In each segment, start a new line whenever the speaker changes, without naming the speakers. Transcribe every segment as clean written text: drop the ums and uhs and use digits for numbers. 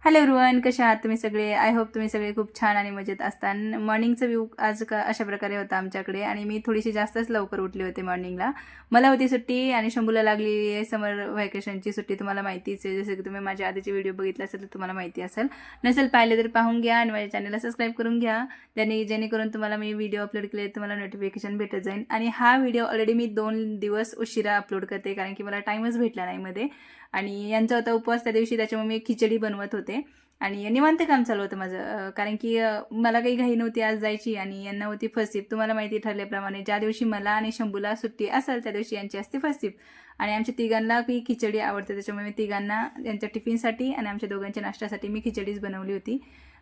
Hello everyone, कशा आहात तुम्ही सगळे? आय होप तुम्ही सगळे खूप छान आणि मजेत असता। मॉर्निंगचा व्ह्यू आज अशा प्रकारे होता आमच्याकडे आणि मी थोडीशी जास्तच लवकर उठले होते मॉर्निंगला। मला होती सुट्टी आणि शंभूला लागली आहे समर व्हॅकेशनची सुट्टी। तुम्हाला माहितीच आहे, जसं की तुम्ही माझ्या आधीचे व्हिडिओ बघितले असेल तर तुम्हाला माहिती असेल, नसेल पाहिले तर पाहून घ्या आणि माझ्या चॅनलला सबस्क्राईब करून घ्या, जेणेकरून तुम्हाला मी व्हिडिओ अपलोड केले तुम्हाला नोटिफिकेशन भेटत जाईल। आणि हा व्हिडिओ ऑलरेडी मी 2 दिवस उशिरा अपलोड करते कारण की मला टाईमच भेटला नाही मध्ये, आणि यांचा होता उपवास त्या दिवशी, त्याच्यामुळे मी खिचडी बनवत होते आणि निवांत काम चालू होतं माझं। कारण की मला काही घाई नव्हती आज जायची आणि यांना होती फर्स्ट शिफ्ट। तुम्हाला माहिती ठरल्याप्रमाणे ज्या दिवशी मला आणि शंभूला सुट्टी असेल त्या दिवशी यांची असते फर्स्ट शिफ्ट, आणि आमच्या तिघांना ही खिचडी आवडते, त्याच्यामुळे मी तिघांना त्यांच्या टिफिनसाठी आणि आमच्या दोघांच्या नाश्त्यासाठी मी खिचडीच बनवली होती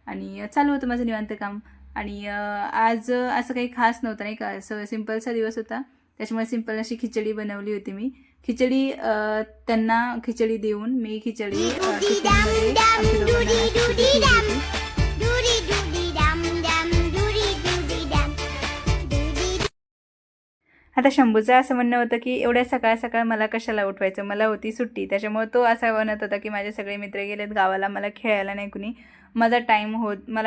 आणि चालू होतं माझं निवांत काम। आणि आज असं काही खास नव्हतं नाही का, असं सिम्पलचा दिवस होता, त्याच्यामुळे सिंपल अशी खिचडी बनवली होती मी। खिचडी त्यांना खिचडी देऊन मी खिचडी टिफिनमध्ये आमच्या दोघांना दिली होती। आता शंभूचं असं म्हणणं होतं की एवढ्या सकाळ सकाळ मला कशाला उठवायचं, मला होती सुट्टी, त्याच्यामुळे तो असा म्हणत होता की माझे सगळे मित्र गेलेत गावाला, मला खेळायला नाही कुणी, मला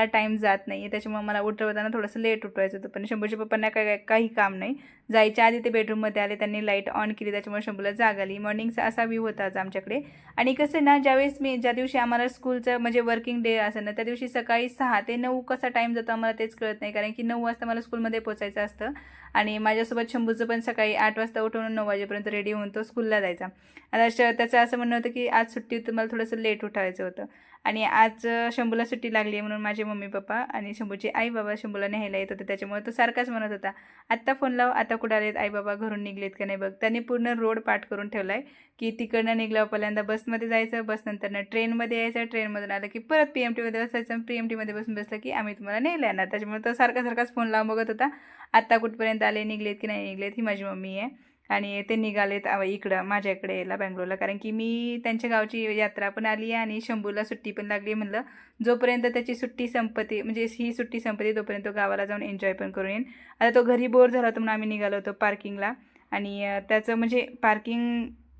टाईम जात नाही आहे, त्याच्यामुळे मला उठवताना थोडंसं लेट उठवायचं होतं। पण शंभूच्या पप्पांना काही काम नाही, जायच्या आधी ते बेडरूममध्ये आले, त्यांनी लाईट ऑन केली, त्याच्यामुळे शंभूला जाग आली। मॉर्निंगचा असा व्ह्यू होता आज आमच्याकडे। आणि कसं ना, ज्या दिवशी आम्हाला स्कूलचं म्हणजे वर्किंग डे असेल ना, त्या दिवशी सकाळी 6 ते 9 कसा टाईम जातो आम्हाला तेच कळत नाही, कारण की 9 वाजता मला स्कूलमध्ये पोचायचं असतं आणि माझ्यासोबत शंभूचं पण सकाळी 8 वाजता उठवून 9 वाजेपर्यंत रेडी होऊन तो स्कूलला जायचा। आता त्याचं असं म्हणणं होतं की आज सुट्टी तुम्हाला थोडंसं लेट उठायचं होतं, आणि आज शंभूला सुट्टी लागली आहे म्हणून माझे मम्मी पप्पा आणि शंभूचे आई बाबा शंभूला न्यायला येत होते, त्याच्यामुळे तो सारखाच म्हणत होता, आत्ता फोन लाव, आता कुठं आलेत आई बाबा, घरून निघलेत का नाही बघ। त्यांनी पूर्ण रोड पाठ करून ठेवला आहे की तिकडनं निघल्यावर पहिल्यांदा बसमध्ये जायचं, बसनंतरनं ट्रेनमध्ये यायचं, ट्रेनमधून आलं की परत PMTमध्ये बसायचं, PMTमध्ये बसून बसलं की आम्ही तुम्हाला न्यायला येणार। त्याच्यामुळे तो सारखाच फोन लावून बघत होता, आत्ता कुठपर्यंत आले, निघलेत की नाही निघलेत। ही माझी मम्मी आहे आणि ते निघालेत इकडं माझ्याकडे यायला बेंगलोरला, कारण की मी त्यांच्या गावची यात्रा पण आली आहे आणि शंभूला सुट्टी पण लागली। म्हणलं जोपर्यंत त्याची सुट्टी संपते, म्हणजे ही सुट्टी संपते, तोपर्यंत तो गावाला जाऊन एन्जॉय पण करून येईन। आता तो घरी बोर झाला होता म्हणून आम्ही निघालो होतो पार्किंगला, आणि त्याचं म्हणजे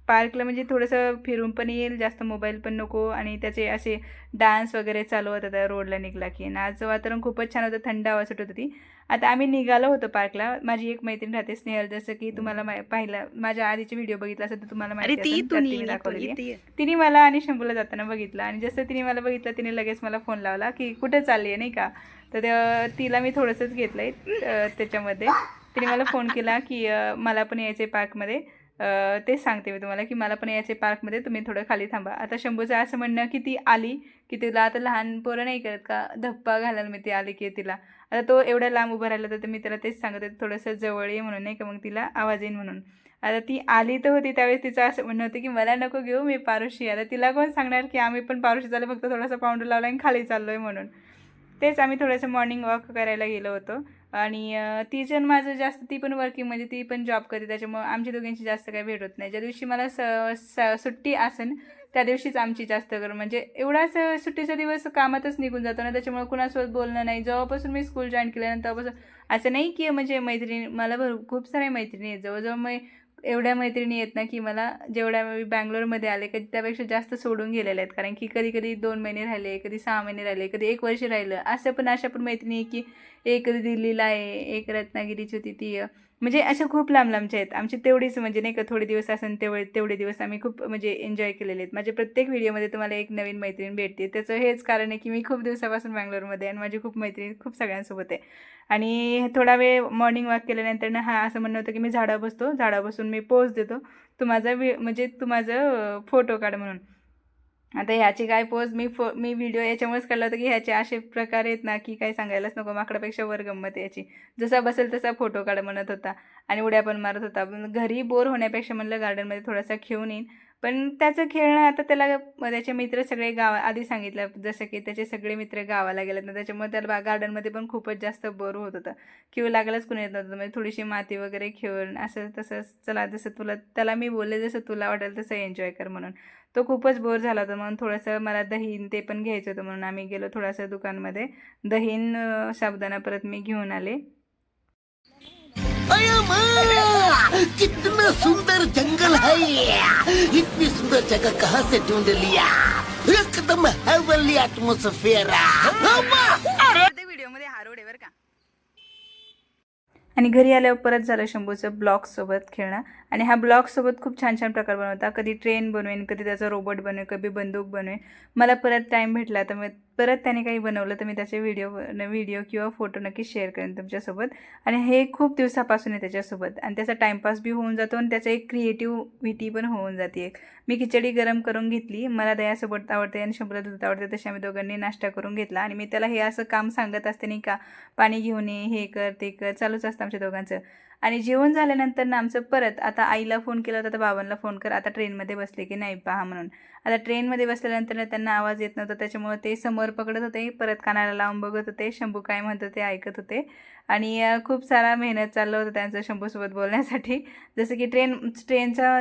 पार्कला म्हणजे थोडंसं फिरून पण येईल, जास्त मोबाईल पण नको, आणि त्याचे असे डान्स वगैरे चालू होता त्या रोडला निघला की। आज वातावरण खूपच छान होतं, थंड हवा सुटत होती। आता आम्ही निघालो होतो पार्कला। माझी एक मैत्रीण राहते स्नेहल, जसं की तुम्हाला पाहिलं माझ्या आधीचे व्हिडिओ बघितला असेल तर तुम्हाला माहिती असेल, त्यात तिने दाखवलेली आहे। तिने मला आणि शंभूला जाताना बघितलं, आणि जसं तिने मला बघितलं तिने लगेच मला फोन लावला की कुठं चालली आहे नाही का। तर तिला मी थोडंसंच घेतलं आहे त्याच्यामध्ये। तिने मला फोन केला की मला पण यायचं आहे पार्कमध्ये, तेच सांगते मी तुम्हाला की मला पण यायचे पार्कमध्ये, तुम्ही थोडं खाली थांबा। आता शंभूचं असं म्हणणं की ती आली की तिला आता लहान पोरं नाही करत का धप्पा घालायला, मी ती आली की तिला आता तो एवढ्या लांब उभं राहिला तर मी त्याला तेच सांगत होते थोडंसं जवळ ये म्हणून नाही का, मग तिला आवाज येईन म्हणून। आता ती आली तर होती त्यावेळेस तिचं असं म्हणणं होतं की मला नको घेऊ, मी पारुशी। आता तिला कोण सांगणार की आम्ही पण पारुशी झालं, फक्त थोडासा पाऊंडर लावला आणि खाली चाललो आहे म्हणून। तेच आम्ही थोडंसं मॉर्निंग वॉक करायला गेलो होतो, आणि तिचं माझं जास्त, ती पण वर्किंग म्हणजे ती पण जॉब करते, त्याच्यामुळे आमची दोघांची जास्त काही भेट होत नाही। ज्या दिवशी मला सुट्टी असेल त्या दिवशीच आमची जास्त करून, म्हणजे एवढाच सुट्टीचा दिवस कामातच निघून जातो ना, त्याच्यामुळे कुणासोबत बोलणं नाही। जेव्हापासून मी स्कूल जॉईन केल्यानंतर तेव्हापासून असं नाही की म्हणजे मैत्रिणी, मला खूप साऱ्या मैत्रिणी आहेत, जवळजवळ मग एवढ्या मैत्रिणी आहेत ना की मला जेवढ्या मी बँगलोरमध्ये आले कधी त्यापेक्षा जास्त सोडून गेलेल्या आहेत, कारण की कधी 2 महिने राहिले, कधी 6 महिने राहिले, कधी 1 वर्ष राहिलं, अशा पण मैत्रिणी आहे की एक दिल्लीला आहे, एक रत्नागिरीची होती ती, म्हणजे अशा खूप लांबच्या आहेत आमची। तेवढीच म्हणजे नाही का, थोडे दिवस असेल तेवढे दिवस आम्ही खूप म्हणजे एन्जॉय केलेले आहेत। माझ्या प्रत्येक व्हिडिओमध्ये तुम्हाला एक नवीन मैत्रीण भेटते, त्याचं हेच कारण आहे की मी खूप दिवसापासून बँगलोरमध्ये आणि माझी खूप मैत्रीण खूप सगळ्यांसोबत आहे। आणि थोडा वेळ मॉर्निंग वॉक केल्यानंतर ना हा असं म्हणणं होतं की मी झाडावर बसून मी पोज देतो, तू माझं फोटो काढ म्हणून। आता ह्याची काय पोज मी व्हिडिओ याच्यामुळेच काढला होता की ह्याचे असे प्रकार आहेत ना की काही सांगायलाच नको, माकडापेक्षा वर गंमत याची। जसा बसेल तसा फोटो काढ म्हणत होता आणि उड्या पण मारत होता। घरी बोर होण्यापेक्षा म्हणलं गार्डनमध्ये थोडासा खेळून येईन, पण त्याचं खेळणं आता त्याला त्याचे मित्र सगळे आधी सांगितलं जसं की त्याचे सगळे मित्र गावाला गेलेत ना, त्याच्यामुळे त्याला गार्डनमध्ये पण खूपच जास्त बोर होत होतं, किंवा लागलंच कुणी येत नव्हतं, म्हणजे थोडीशी माती वगैरे खेळून असं तसं, चला जसं त्याला मी बोलले जसं तुला वाटेल तसं एन्जॉय कर म्हणून। तो खूपच बोर झाला होता, म्हणून थोडंसं मला दहीन ते पण घ्यायचं होतं, म्हणून आम्ही गेलो थोडंसं दुकानमध्ये, दहीन साबुदाणा परत मी घेऊन आले।
कितना सुंदर जंगल है, इतनी सुंदर जगह कहाँ से ढूंढ लिया। एकदम हेवनली ॲटमॉस्फिअर.
व्हिडिओ मध्ये हारोड आहे बरं का. आणि घरी आल्यावर परत झालं शंभूचं ब्लॉक्ससोबत खेळणं. आणि हा ब्लॉक्ससोबत खूप छान छान प्रकार बनवता. कधी ट्रेन बनवेन, कधी त्याचा रोबोट बनवेन, कधी बंदूक बनवेन. मला परत टाईम भेटला तर मग परत त्याने काही बनवलं तर मी त्याचे व्हिडिओ किंवा फोटो नक्की शेअर करेन तुमच्यासोबत. आणि हे खूप दिवसापासून आहे त्याच्यासोबत. आणि त्याचा टाईमपास बी होऊन जातो आणि त्याचं एक क्रिएटिव्हिटी पण होऊन जाते एक. मी खिचडी गरम करून घेतली. मला दह्यासोबत आवडते आणि शंभूला दूध आवडते, तसे आम्ही दोघांनी नाश्ता करून घेतला. आणि मी त्याला हे असं काम सांगत असते नाही का, पाणी घेऊन ये, हे कर ते कर, चालूच असतं आमच्या दोघांचं. आणि जेवण झाल्यानंतर ना आमचं परत आता आईला फोन केला होता, तर बाबांना फोन कर आता ट्रेनमध्ये बसले की नाही पहा म्हणून. आता ट्रेनमध्ये बसल्यानंतर त्यांना आवाज येत नव्हता, त्याच्यामुळे ते समोर पकडत होते, परत कानाला लावून बघत होते, शंभू काय म्हणतो ते ऐकत होते. आणि खूप सारा मेहनत चाललं होतं त्यांचं शंभूसोबत बोलण्यासाठी. जसं की ट्रेनचा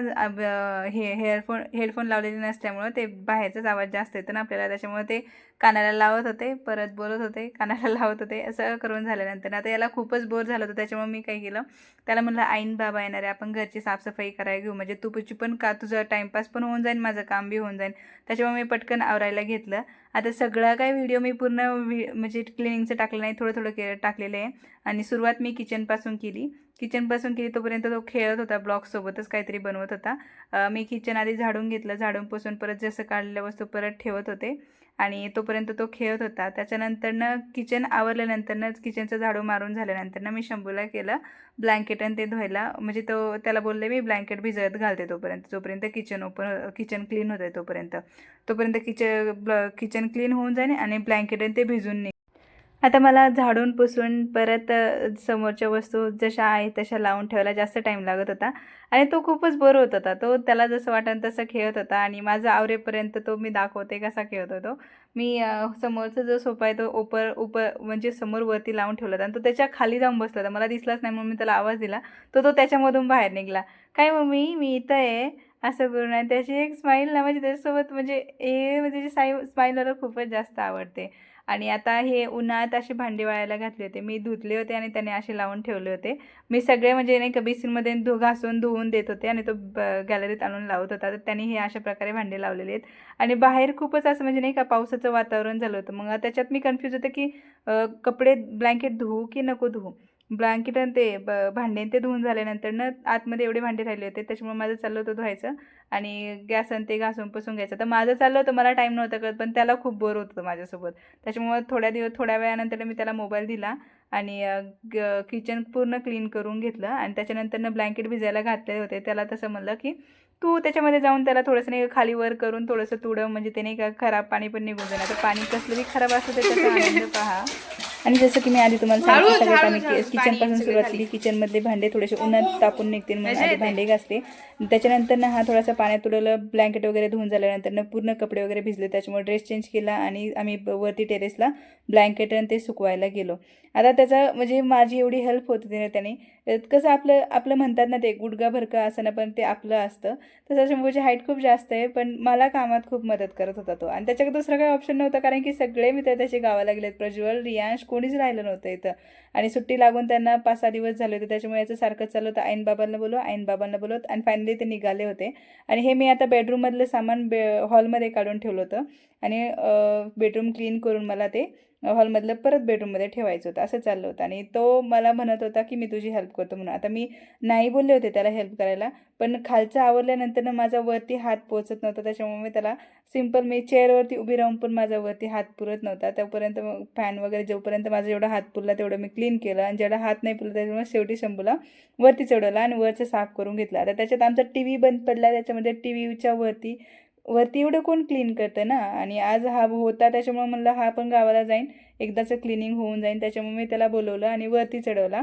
हेडफोन लावलेले नसल्यामुळं ते बाहेरचाच आवाज जास्त येतो ना आपल्याला, त्याच्यामुळे ते कानाला लावत होते, परत बोलत होते, कानाला लावत होते, असं करून झाल्यानंतर आता याला खूपच बोर झालं होतं. त्याच्यामुळे मी काय केलं, त्याला म्हणलं आईन बाबा येणार आहे, आपण घरची साफसफाई करायला घेऊ, म्हणजे तुझी पण का तुझं टाईमपास पण होऊन जाईल, माझं काम बी होऊन जाईल. त्याच्यामुळे मी पटकन आवरायला घेतलं. आता सगळा काय व्हिडिओ मी पूर्ण म्हणजे क्लिनिंगचं टाकलं नाही, थोडं थोडं टाकलेलं आहे. आणि सुरुवात मी किचनपासून केली. तोपर्यंत तो खेळत होता, ब्लॉक्ससोबतच काहीतरी बनवत होता. मी किचन आधी झाडून घेतलं, झाडून पुसून परत जसं काढलेल्या वस्तू परत ठेवत होते. आणि तोपर्यंत तो खेळत होता. त्याच्यानंतरनं किचन आवरल्यानंतरनं, किचनचं झाडू मारून झाल्यानंतरनं मी शंभूला केलं ब्लँकेट आणि ते धुवायला. म्हणजे त्याला बोलले मी ब्लँकेट भिजत घालते जोपर्यंत किचन क्लीन होत आहे तोपर्यंत किचन क्लीन होऊन जाईल आणि ब्लँकेट आणि ते भिजून निघ. आता मला झाडून पुसून परत समोरच्या वस्तू जशा आहेत तशा लावून ठेवायला जास्त टाईम लागत होता. आणि तो खूपच बोर होत होता. त्याला जसं वाटेल तसं खेळत होता. आणि माझं आवरेपर्यंत मी दाखवते कसा खेळत होतो. मी समोरचा जो सोफा आहे तो म्हणजे समोर वरती लावून ठेवला होता आणि तो त्याच्या खाली जाऊन बसला होता. मला दिसलाच नाही म्हणून मी त्याला आवाज दिला. तो त्याच्यामधून बाहेर निघाला. काय मम्मी मी इथं आहे असं करून. आणि त्याची एक स्माईल ना म्हणजे त्याच्यासोबत म्हणजे त्याची स्माईल मला खूपच जास्त आवडते. आणि आता हे उन्हात असे भांडे वाळायला घातले होते, मी धुतले होते आणि त्याने असे लावून ठेवले होते. मी सगळे म्हणजे नाही का बेसिनमध्ये घासून धुवून देत होते आणि तो गॅलरीत आणून लावत होता. तर त्यांनी हे अशा प्रकारे भांडे लावलेले आहेत. आणि बाहेर खूपच असं म्हणजे नाही का पावसाचं वातावरण झालं होतं. मग त्याच्यात मी कन्फ्यूज होते की कपडे ब्लँकेट धुवू की नको धुवू. ब्लँकेट आणि ते भांडे ते धुवून झाल्यानंतर आतमध्ये एवढे भांडे राहिले होते, त्याच्यामुळे माझं चाललं होतं धुवायचं आणि गॅस आणि ते घासून पुसून घ्यायचं. तर माझं चाललं होतं, मला टाईम नव्हता कळत, पण त्याला खूप बोर होत होतं माझ्यासोबत. त्याच्यामुळे थोड्या वेळानंतर मी त्याला मोबाईल दिला आणि किचन पूर्ण क्लीन करून घेतलं. आणि त्याच्यानंतर ब्लँकेट भिजायला घातले होते, त्याला तसं म्हणलं की तू त्याच्यामध्ये जाऊन त्याला थोडंसं नाही खाली वर करून थोडंसं तुडं, म्हणजे ते नाही का खराब पाणी पण निघून जाणार. तर पाणी कसलंही खराब असतं त्याचा आनंद पहा. आणि जसं की मी आधी तुम्हाला सांगितलं, सगळ्यात आम्ही किचनपासून सुरुवात केली. किचनमधले भांडे थोडेसे उन्हात तापून निघतील म्हणून आधी भांडे घासते. त्याच्यानंतर हा थोडासा पाण्यात तुडवलं, ब्लँकेट वगैरे धुवून झाल्यानंतर पूर्ण कपडे वगैरे भिजले, त्याच्यामुळे ड्रेस चेंज केला आणि आम्ही वरती टेरेसला ब्लँकेट आणि ते सुकवायला गेलो. आता त्याचा म्हणजे माझी एवढी हेल्प होत होती ना त्याने. कसं आपलं म्हणतात ना ते गुडघा भरका असं ना, पण ते आपलं असतं. तसं शंभूची हाईट खूप जास्त आहे, पण मला कामात खूप मदत करत होता तो. आणि त्याच्याकडे दुसरा काही ऑप्शन नव्हता, कारण की सगळे मित्र त्याचे गावाला गेलेत. प्रज्वल, रियांश कोणीच राहिलं नव्हतं इथं. आणि सुट्टी लागून त्यांना 5-6 दिवस झाले होते, त्याच्यामुळे याचं सारखं चाललं होतं ऐन बाबांना बोलवत. आणि फायनली ते निघाले होते. आणि हे मी आता बेडरूममधलं सामान हॉलमध्ये काढून ठेवलं होतं. आणि बेडरूम क्लीन करून मला ते हॉलमधलं परत बेडरूममध्ये ठेवायचं होतं, असं चाललं होतं. आणि तो मला म्हणत होता की मी तुझी हेल्प करतो म्हणून. आता मी नाही बोलले होते त्याला हेल्प करायला, पण खालचं आवरल्यानंतर माझा वरती हात पोचत नव्हता, त्याच्यामुळे मी त्याला सिम्पल मी चेअरवरती उभी राहून पण माझा वरती हात पुरत नव्हता. तोपर्यंत फॅन वगैरे जोपर्यंत माझा जेवढा हात पुरला तेवढं मी क्लीन केलं. आणि जेवढा हात नाही पुरला त्याच्यामुळे शेवटी शंभूला वरती चढवला आणि वरचं साफ करून घेतलं. आता त्याच्यात आमचा TV बंद पडला, त्याच्यामध्ये TVच्या वरती एवढं कोण क्लीन करतं ना. आणि आज हा होता, त्याच्यामुळे म्हणलं हा पण गावाला जाईन, एकदाचं क्लिनिंग होऊन जाईन. त्याच्यामुळे मी त्याला बोलवलं आणि वरती चढवला.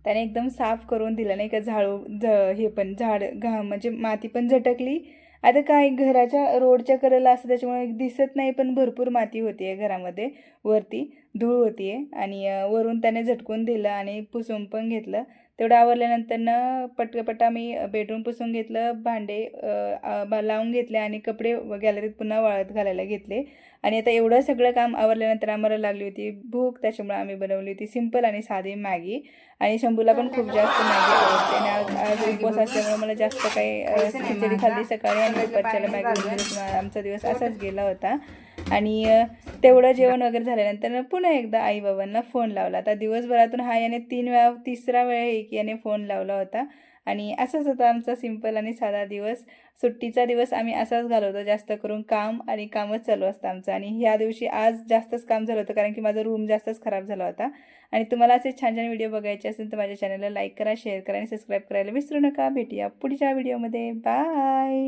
त्याने एकदम साफ करून दिलं नाही का, हे पण म्हणजे माती पण झटकली. आता काय घराच्या रोडच्या कडेला असं त्याच्यामुळे दिसत नाही, पण भरपूर माती होती आहे घरामध्ये, वरती धूळ होती आहे. आणि वरून त्याने झटकून दिलं आणि पुसून पण घेतलं. तेवढं आवरल्यानंतरनं पटकपटा मी बेडरूम पुसून घेतलं, भांडे लावून घेतले आणि कपडे गॅलरीत पुन्हा वाळत घालायला घेतले. आणि आता एवढं सगळं काम आवरल्यानंतर आम्हाला लागली होती भूक, त्याच्यामुळे आम्ही बनवली होती सिंपल आणि साधी मॅगी. आणि शंभूला पण खूप जास्त मॅगी आवडते आणि आज उपवास असल्यामुळे मला जास्त काही खिचडी खाल्ली सकाळी आणि दुपारच्याला मॅगी वगैरे आमचा दिवस असाच गेला होता. आणि तेवढं जेवण वगैरे झाल्यानंतर पुन्हा एकदा आईबाबांना फोन लावला. आता दिवसभरातून हा याने 3 वेळा, तिसरा वेळ आहे की याने फोन लावला होता. आणि असंच होता आमचा सिंपल आणि साधा दिवस. सुट्टीचा दिवस आम्ही असाच घालवतो, जास्त करून काम आणि कामच चालू असतं आमचं. आणि ह्या दिवशी आज जास्तच काम झालं होतं कारण की माझा रूम जास्तच खराब झाला होता. आणि तुम्हाला असे छान छान व्हिडिओ बघायचे असेल तर माझ्या चॅनलला लाईक करा, शेअर करा आणि सबस्क्राईब करायला विसरू नका. भेटूया पुढच्या व्हिडिओमध्ये. बाय.